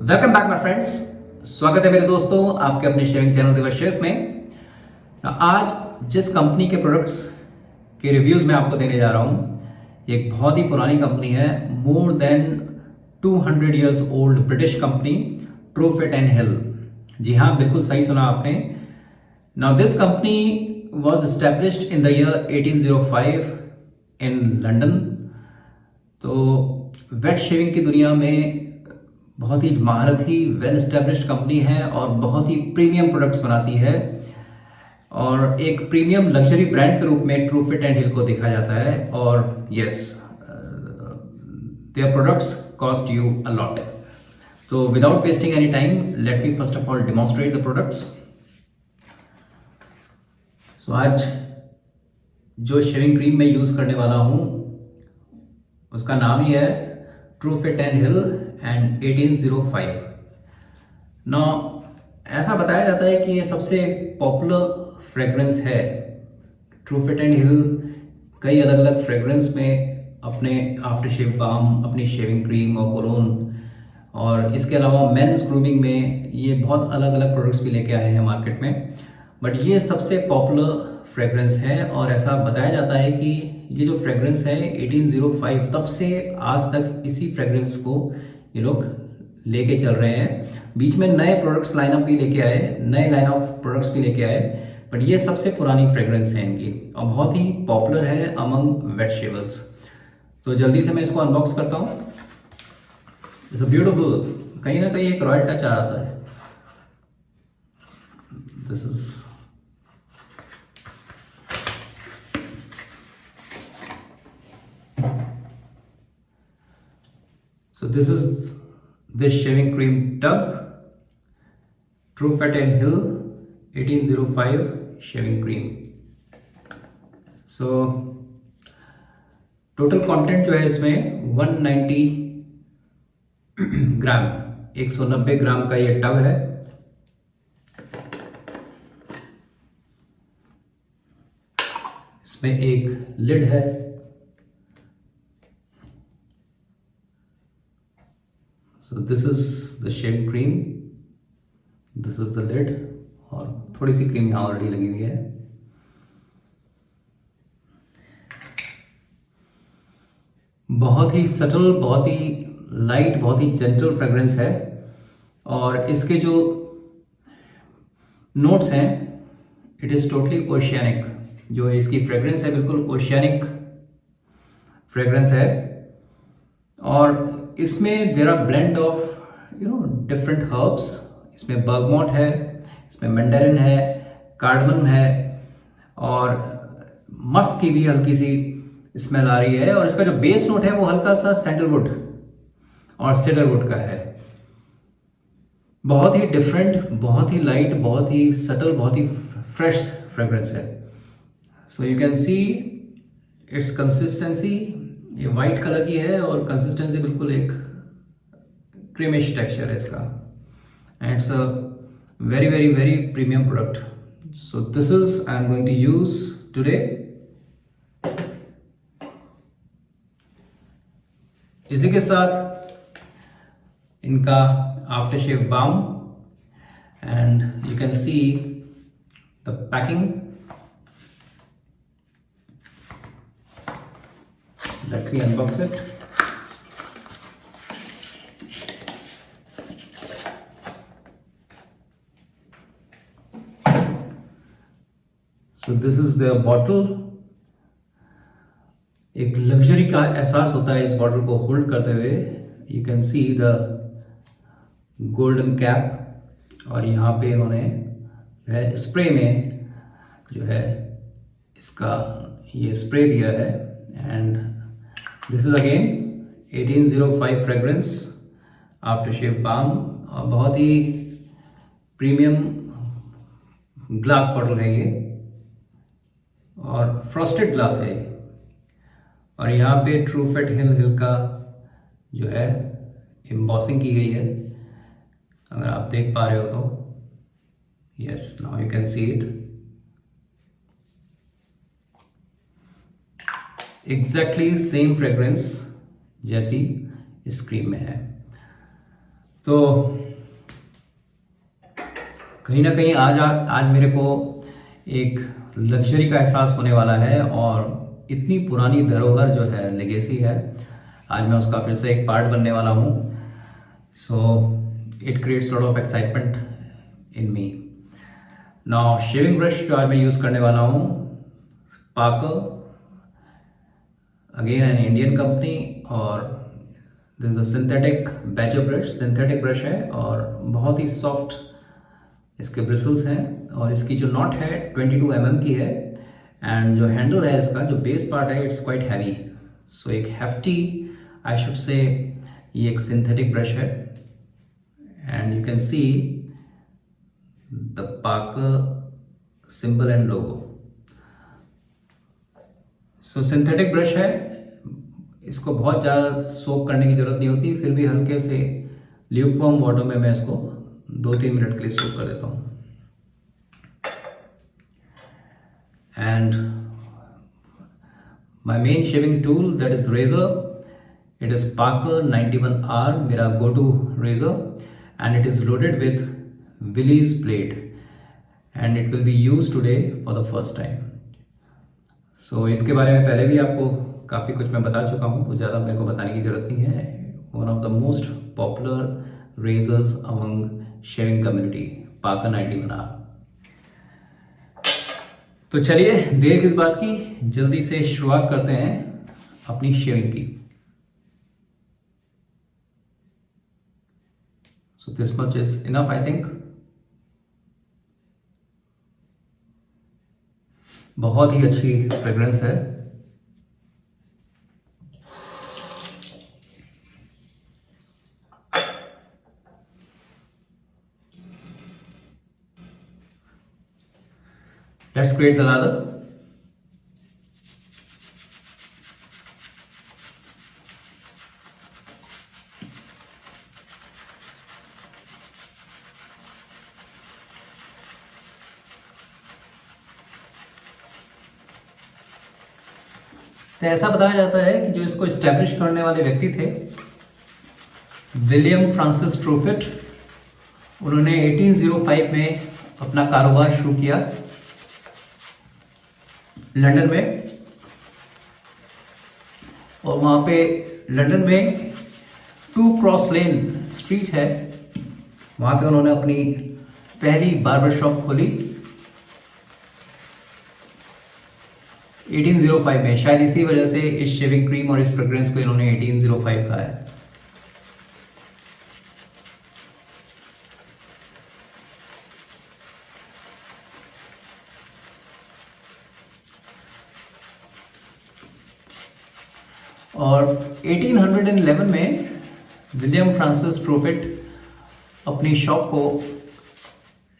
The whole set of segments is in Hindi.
Welcome back my friends. स्वागत है मेरे दोस्तों आपके अपने शेयरिंग चैनल दिवशेष में। आज जिस कंपनी के प्रोडक्ट्स के रिव्यूज मैं आपको देने जा रहा हूं, एक बहुत ही पुरानी कंपनी है, more than 200 years old British company, Truefitt and Hill. जी हाँ, बिल्कुल सही सुना आपने। Now this company was established in the year 1805 in London. तो वेट शेविंग की दुनिया में बहुत ही महारथी वेल एस्टेब्लिश्ड कंपनी है और बहुत ही प्रीमियम प्रोडक्ट्स बनाती है और एक प्रीमियम लग्जरी ब्रांड के रूप में ट्रूफिट एंड हिल को देखा जाता है। और yes, their products cost you a lot. तो without wasting any time, let me first of all demonstrate the products. So आज जो शेविंग क्रीम मैं यूज करने वाला हूं उसका नाम ही है ट्रूफिट एंड हिल एंड 1805। नौ ऐसा बताया जाता है कि ये सबसे पॉपुलर फ्रेग्रेंस है। ट्रूफिट एंड हिल कई अलग अलग फ्रेग्रेंस में अपने आफ्टर शेव बाम, अपनी शेविंग क्रीम और कोलोन, और इसके अलावा मेंस ग्रूमिंग में ये बहुत अलग अलग प्रोडक्ट्स भी लेके आए हैं मार्केट में। बट ये सबसे पॉपुलर फ्रेग्रेंस है और ऐसा बताया जाता है कि ये जो फ्रेग्रेंस है 1805 तब से आज तक इसी फ्रेग्रेंस को ये लोग लेके चल रहे हैं। बीच में नए प्रोडक्ट्स लाइनअप भी लेके आए, नए लाइन ऑफ प्रोडक्ट्स भी लेके आए, बट ये सबसे पुरानी फ्रेग्रेंस है इनकी और बहुत ही पॉपुलर है अमंग वेट शेवर्स। तो जल्दी से मैं इसको अनबॉक्स करता हूँ। इट्स अ ब्यूटीफुल, कहीं ना कहीं एक रॉयल टच आ जाता है। This is So this is this shaving cream tub, Truefit and Hill 1805 shaving cream. So total content जो है इसमें 190 ग्राम, 190 ग्राम का ये टब है। इसमें एक लिड है। So this is the shaving cream, this is the lid, और थोड़ी सी क्रीम यहाँ ऑलरेडी लगी हुई है। बहुत ही सटल, बहुत ही लाइट, बहुत ही जेंटल फ्रेग्रेंस है और इसके जो नोट्स हैं, इट इज टोटली ओशियानिक। जो इसकी फ्रेग्रेंस है बिल्कुल ओशियानिक फ्रेग्रेंस है और इसमें there are blend of different herbs. इसमें बर्गमॉट है, इसमें मैंडेरिन है, कार्डमम है और मस्क की भी हल्की सी स्मेल आ रही है। और इसका जो बेस नोट है वो हल्का सा सैंडलवुड और सीडरवुड का है। बहुत ही डिफरेंट, बहुत ही लाइट, बहुत ही सटल, बहुत ही फ्रेश फ्रेग्रेंस है। So you can see it's consistency, ये वाइट कलर की है और कंसिस्टेंसी बिल्कुल एक क्रीमिश टेक्सचर है इसका। And it's a very very very premium product. So this is I am going to use today. इसी के साथ इनका after shave balm and you can see the packing. Let me unbox it. So this is the bottle. एक लग्जरी का एहसास होता है इस बॉटल को होल्ड करते हुए। You can see the golden cap और यहाँ पे इन्होंने जो है स्प्रे में जो है इसका ये स्प्रे दिया है। And this is again 1805 fragrance after shave balm और बहुत ही प्रीमियम ग्लास बॉटल है ये और फ्रॉस्टेड ग्लास है ये। और यहाँ पे ट्रूफिट हिल का जो है एम्बॉसिंग की गई है, अगर आप देख पा रहे हो तो। Yes, now you can see it. Exactly same fragrance जैसी इस क्रीम में है। तो कहीं ना कहीं आज मेरे को एक लग्जरी का एहसास होने वाला है, और इतनी पुरानी धरोहर जो है, लेगेसी है, आज मैं उसका फिर से एक पार्ट बनने वाला हूँ। So it creates lot of excitement in me. Now shaving brush जो आज मैं यूज़ करने वाला हूँ, Parker, again an Indian company, और this is a synthetic badger brush. Synthetic brush है और बहुत ही सॉफ्ट इसके ब्रिसल्स हैं, और इसकी जो नॉट है 22 mm की है, एंड जो हैंडल है इसका, जो बेस पार्ट है, इट्स क्वाइट हैवी। सो एक हेफ्टी, आई शुड से, ये एक सिंथेटिक ब्रश है, and you can see the Parker symbol and logo. So synthetic brush है, इसको बहुत ज़्यादा सोक करने की ज़रूरत नहीं होती, फिर भी हल्के से ल्यूकवार्म वाटर में मैं इसको 2-3 मिनट के लिए सोक कर देता हूँ। And my main shaving tool, that is razor. It is Parker 91R, मेरा go to razor, and it is loaded with Willies blade, and it will be use today for the first time. So इसके बारे में पहले भी आपको काफ़ी कुछ मैं बता चुका हूँ, तो ज़्यादा मेरे को बताने की ज़रूरत नहीं है। One of the most popular razors among shaving community, Parker 91R। तो चलिए देर किस बात की, जल्दी से शुरुआत करते हैं अपनी शेविंग की। So this much is enough, I think. बहुत ही अच्छी फ्रेग्रेंस है। Let's create the lather. तो ऐसा बताया जाता है कि जो इसको इस्टेब्लिश करने वाले व्यक्ति थे, विलियम फ्रांसिस ट्रूफिट, उन्होंने 1805 में अपना कारोबार शुरू किया लंदन में, और वहाँ पे लंदन में 2 क्रॉस लेन स्ट्रीट है, वहाँ पे उन्होंने अपनी पहली बार्बर शॉप खोली 1805 में। शायद इसी वजह से इस शेविंग क्रीम और इस फ्रेग्रेंस को इन्होंने 1805 कहा है। और 1811 में विलियम फ्रांसिस ट्रूफिट अपनी शॉप को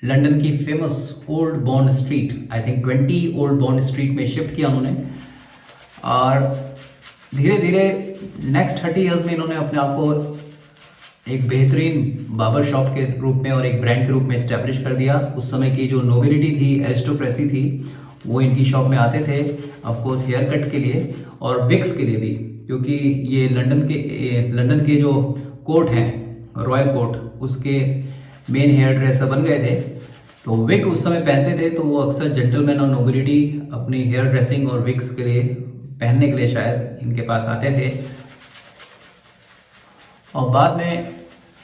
लंदन की famous old bond street, I think 20 old bond street में शिफ्ट किया उन्होंने, और धीरे धीरे नेक्स्ट 30 इयर्स में इन्होंने अपने आप को एक बेहतरीन बार्बर शॉप के रूप में और एक ब्रांड के रूप में इस्टेब्लिश कर दिया। उस समय की जो नोबिलिटी थी, एरिस्टोक्रेसी थी, वो इनकी शॉप में आते थे, ऑफकोर्स हेयर कट के लिए और विक्स के लिए भी, क्योंकि ये लंदन के जो कोर्ट हैं, रॉयल कोर्ट, उसके मेन हेयर ड्रेसर बन गए थे। तो विग उस समय पहनते थे, तो वो अक्सर जेंटलमैन और नोबिलिटी अपनी हेयर ड्रेसिंग और विग्स के लिए पहनने के लिए शायद इनके पास आते थे। और बाद में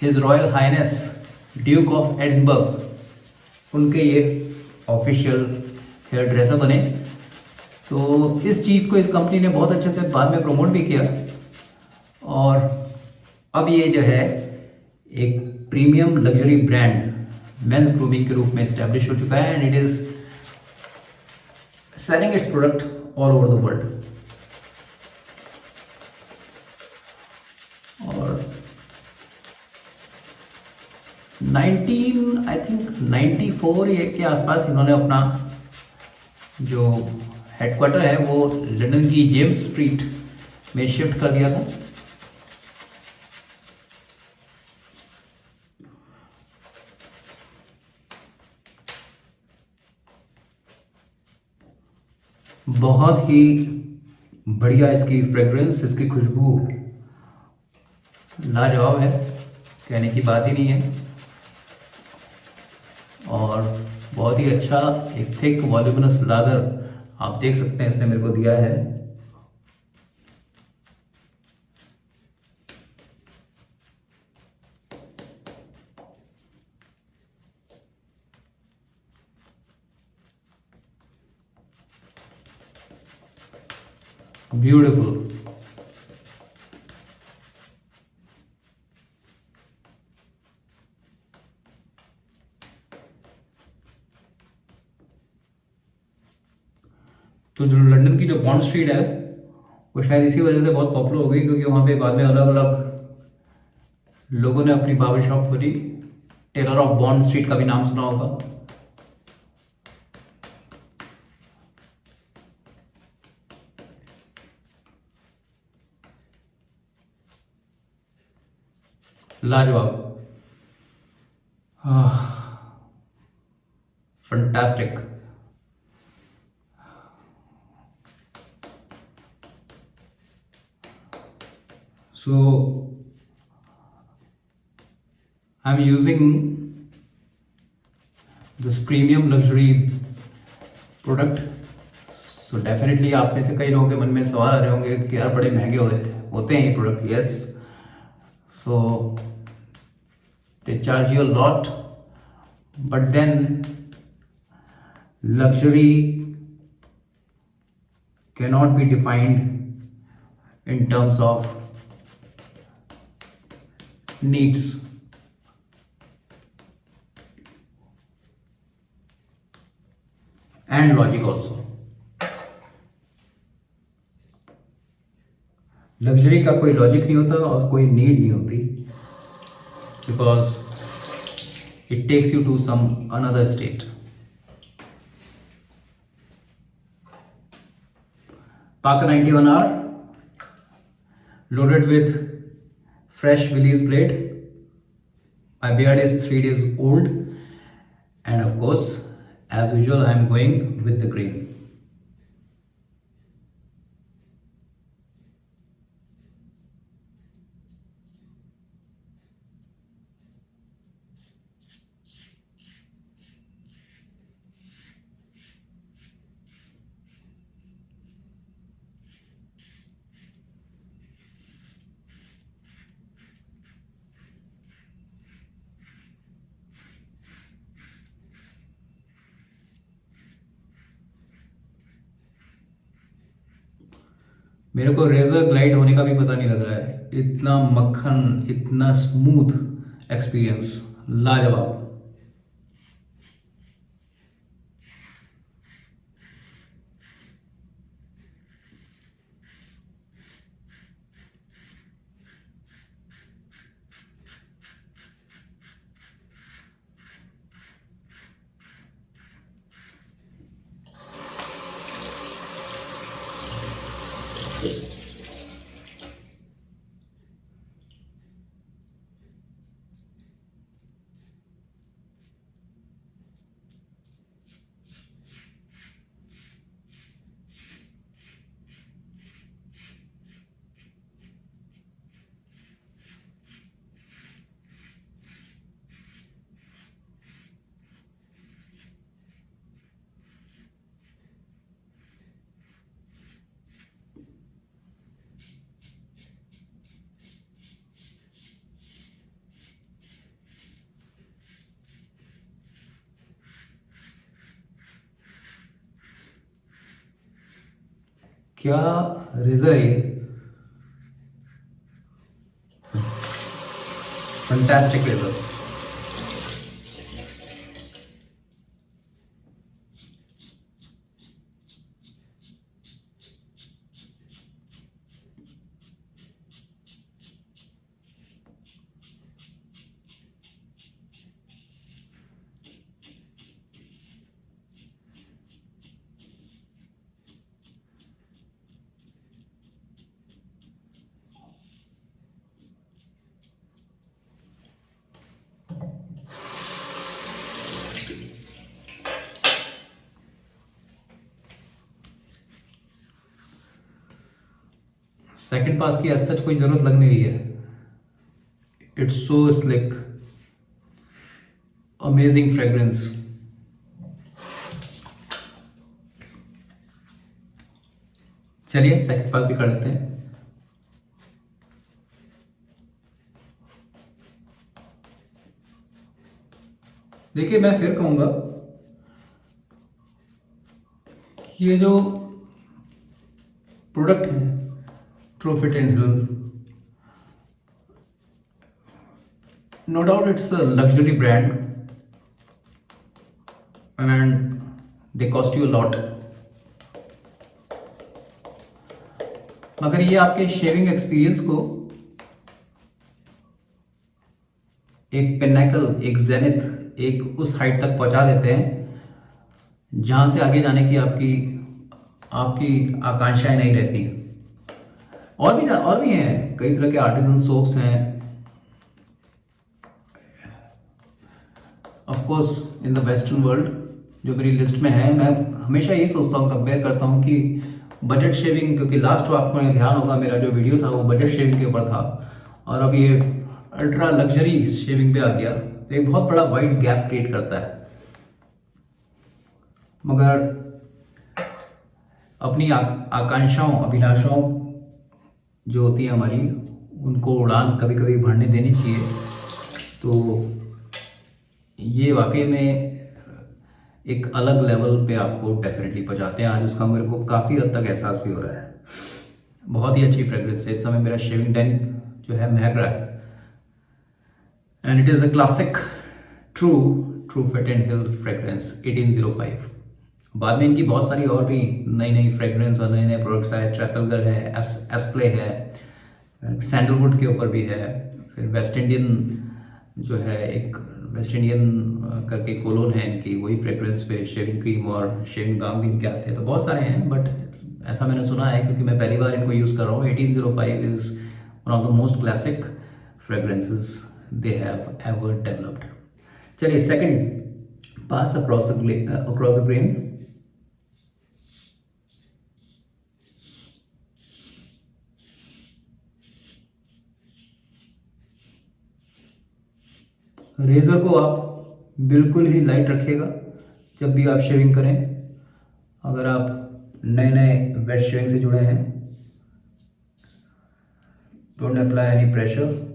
his royal highness duke of Edinburgh, उनके ये ऑफिशियल हेयर ड्रेसर बने। तो इस चीज़ को इस कंपनी ने बहुत अच्छे से बाद में प्रमोट भी किया, और अब ये जो है एक premium luxury brand mains grooming के रूप में एस्टेब्लिश हो चुका है, and it is selling it's product all over the world. और 1994 ये के आसपास इन्होंने अपना जो हेडक्वार्टर है वो लंदन की जेम्स स्ट्रीट में शिफ्ट कर दिया था। बहुत ही बढ़िया इसकी फ्रेग्रेंस, इसकी खुशबू लाजवाब है। कहने की बात ही नहीं है। और बहुत ही अच्छा एक थिक वॉल्यूमिनस लेदर आप देख सकते हैं इसने मेरे को दिया है। ब्यूटीफुल। तो जो लंदन की जो बॉन्ड स्ट्रीट है वो शायद इसी वजह से बहुत पॉपुलर हो गई, क्योंकि वहाँ पे बाद में अलग अलग लोगों ने अपनी बार्बर शॉप खोली। टेलर ऑफ बॉन्ड स्ट्रीट का भी नाम सुना होगा। लाजवाब, fantastic. So I'm using this premium luxury product. So definitely आप में से कई लोगों के मन में सवाल आ रहे होंगे कि यार बड़े महंगे होते हैं ये product. Yes, so they charge you a lot, but then luxury cannot be defined in terms of needs. And logic also. Luxury का कोई लॉजिक नहीं होता और कोई नीड नहीं होती, because it takes you to some another state. Parker 91R loaded with fresh Willys blade. My beard is 3 days old, and of course, as usual, I am going with the green. मेरे को रेजर ग्लाइड होने का भी पता नहीं लग रहा है, इतना मक्खन, इतना स्मूथ एक्सपीरियंस, लाजवाब। क्या रेजर है ये, फंटास्टिक रेजर। सेकंड पास की आज सच कोई ज़रूरत लग नहीं रही है। It's so slick, amazing fragrance. चलिए सेकंड पास भी कर लेते हैं। देखिए मैं फिर कहूंगा कि ये जो प्रोडक्ट है Truefitt and Hill, no doubt it's a luxury brand and they cost you a lot, मगर ये आपके शेविंग एक्सपीरियंस को एक पिनाकल, एक जेनिथ, एक उस हाइट तक पहुंचा देते हैं जहां से आगे जाने की आपकी आकांक्षाएं नहीं रहती। और भी हैं कई तरह के आर्टिजन सोप्स हैं, of course in the western world जो मेरी लिस्ट में है। मैं हमेशा ये सोचता हूँ, कंपेयर करता हूँ कि बजट शेविंग, क्योंकि लास्ट आपको ध्यान होगा मेरा जो वीडियो था वो बजट शेविंग के ऊपर था, और अब ये अल्ट्रा लग्जरी शेविंग पे आ गया, तो एक बहुत बड़ा वाइड गैप क्रिएट करता है। मगर अपनी आकांक्षाओं, अभिलाषाओं जो होती है हमारी, उनको उड़ान कभी कभी भरने देनी चाहिए। तो ये वाकई में एक अलग लेवल पे आपको डेफिनेटली पहुंचाते हैं। आज उसका मेरे को काफ़ी हद तक एहसास भी हो रहा है। बहुत ही अच्छी फ्रेग्रेंस है। इस समय मेरा शेविंग टैंक जो है महक रहा है, and it is a classic Truefitt and Hill fragrance 1805। बाद में इनकी बहुत सारी और भी नई नई फ्रेग्रेंस और नए नए प्रोडक्ट्स आए। ट्रैफलगर है, एस्प्ले है, सैंडलवुड के ऊपर भी है, फिर वेस्ट इंडियन जो है, एक वेस्ट इंडियन करके कोलोन है इनकी, वही फ्रेग्रेंस पे शेविंग क्रीम और शेविंग बाम भी इनके आते हैं। तो बहुत सारे हैं, बट ऐसा मैंने सुना है क्योंकि मैं पहली बार इनको यूज़ कर रहा हूँ। 1805 is one of the most classic fragrances they have ever developed. चलिए second, pass across the grain. Razor को आप बिल्कुल ही लाइट रखिएगा जब भी आप शेविंग करें। अगर आप नए नए वेट शेविंग से जुड़े हैं, don't apply any pressure.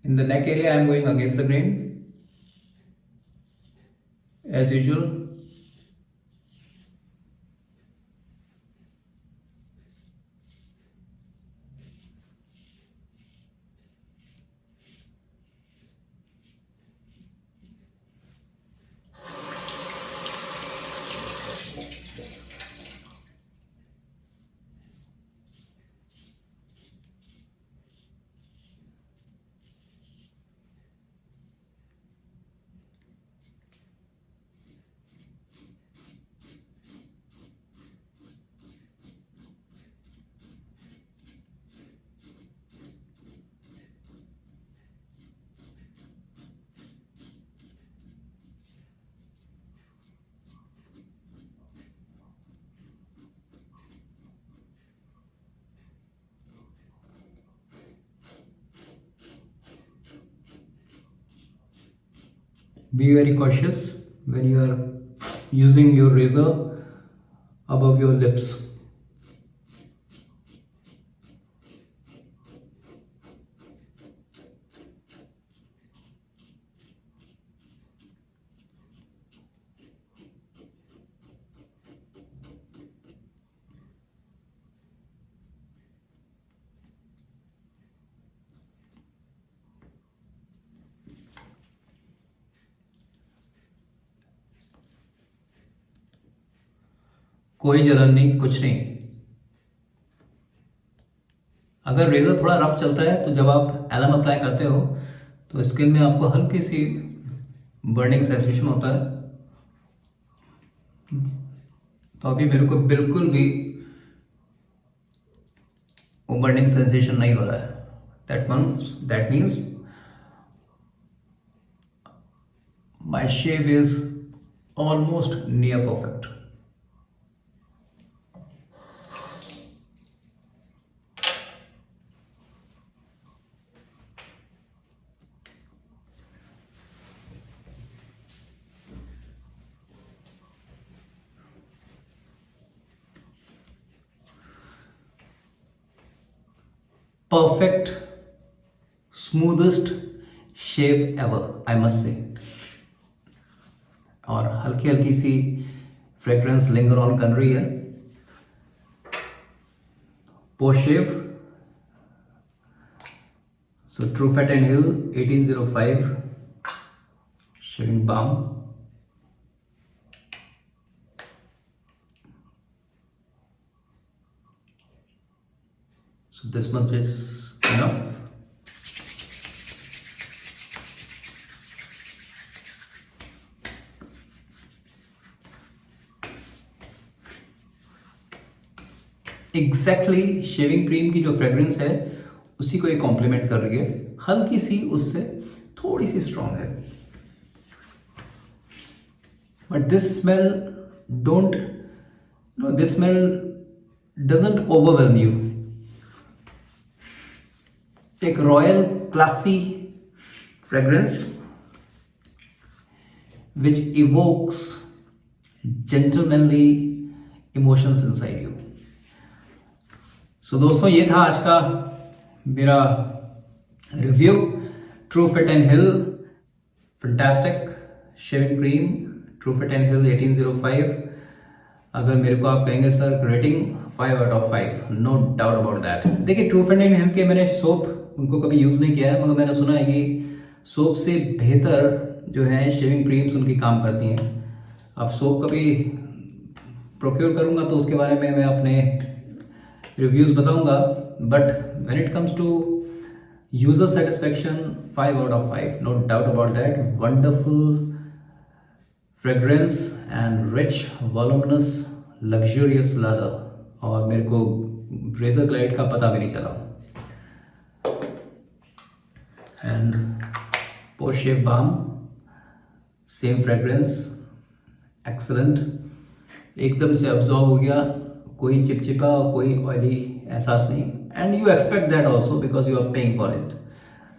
In the neck area, I am going against the grain as usual. Be very cautious when you are using your razor above your lips. कोई जलन नहीं, कुछ नहीं। अगर रेजर थोड़ा रफ चलता है तो जब आप एलम अप्लाई करते हो तो स्किन में आपको हल्की सी बर्निंग सेंसेशन होता है। तो अभी मेरे को बिल्कुल भी वो बर्निंग सेंसेशन नहीं हो रहा है। That means my shave is almost near perfect. Perfect, smoothest shave ever, I must say। और हल्की हल्की सी फ्रेग्रेंस लिंगर ऑन कर रही है। Post shave, so Truefitt and Hill 1805 shaving balm. So this much is enough। Exactly shaving cream की जो फ्रेग्रेंस है उसी को ये कॉम्प्लीमेंट कर रही है, हल्की सी उससे थोड़ी सी स्ट्रॉन्ग है। But this smell this smell doesn't overwhelm you. एक royal classy fragrance which evokes gentlemanly emotions inside you. So दोस्तों, ये था आज का मेरा review Truefitt and Hill fantastic shaving cream, Truefitt and Hill 1805। अगर मेरे को आप कहेंगे sir rating 5 out of 5, no doubt about that. देखिए, ट्रूफिट एंड हिल के मैंने सोप उनको कभी यूज़ नहीं किया है, मगर मैंने सुना है कि सोप से बेहतर जो है शेविंग क्रीम्स उनकी काम करती हैं। अब सोप कभी प्रोक्योर करूँगा तो उसके बारे में मैं अपने रिव्यूज़ बताऊँगा। But when it comes to user satisfaction 5 out of 5, no doubt about that. Wonderful fragrance and rich voluminous luxurious lather, और मेरे को रेजर ग्लाइड का पता भी नहीं चला। And post shave balm, same fragrance, excellent, एकदम से अब्जॉर्ब हो गया, कोई चिपचिपा कोई ऑयली एहसास नहीं। And you expect that also because you are paying for it.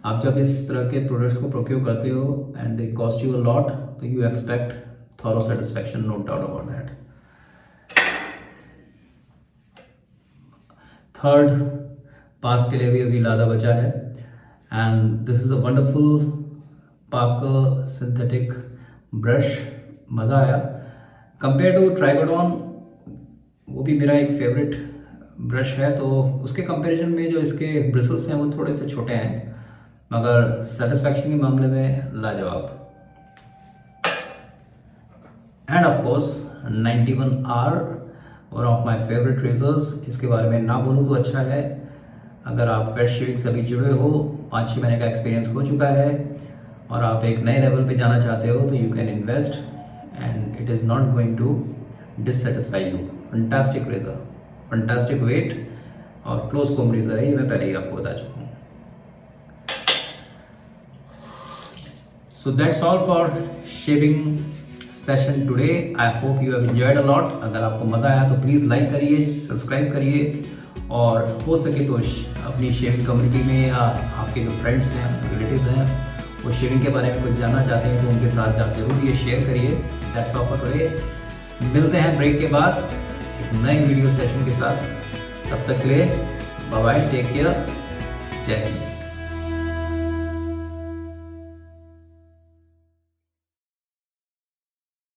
आप जब इस तरह के प्रोडक्ट्स को प्रोक्योर करते हो and they cost you a lot, तो you expect thorough satisfaction, no doubt about that. Third pass के लिए भी अभी लादा बचा है, and this is a wonderful Parker synthetic brush. मज़ा आया। कंपेयर टू ट्राइगोडॉन, वो भी मेरा एक फेवरेट ब्रश है, तो उसके कंपैरिजन में जो इसके ब्रिसल्स हैं वो थोड़े से छोटे हैं, मगर सेटिस्फैक्शन के मामले में लाजवाब। And of course 91R, one of my favourite razors. इसके बारे में ना बोलूँ तो अच्छा है। अगर आप वेट शेविंग से अभी जुड़े हो, 5-6 महीने का एक्सपीरियंस हो चुका है और आप एक नए लेवल पे जाना चाहते हो, तो you can invest and it is not going to dissatisfy you. Fantastic razor, fantastic weight और क्लोज कॉम रेजर है, ये मैं पहले ही आपको बता चुका हूँ। So that's all for shaving session today. I hope you have enjoyed a lot. अगर आपको मज़ा आया तो प्लीज़ लाइक करिए, सब्सक्राइब करिए, और हो सके तो अपनी शेविंग कम्युनिटी में या आपके जो फ्रेंड्स हैं, रिलेटिव्स हैं, वो शेविंग के बारे में कुछ जानना चाहते हैं तो उनके साथ जाकर जरूर ये शेयर करिए। That's all for today. मिलते हैं ब्रेक के बाद एक नए वीडियो सेशन के साथ। तब तक के लिए बाय बाय, टेक केयर, जय हिंद।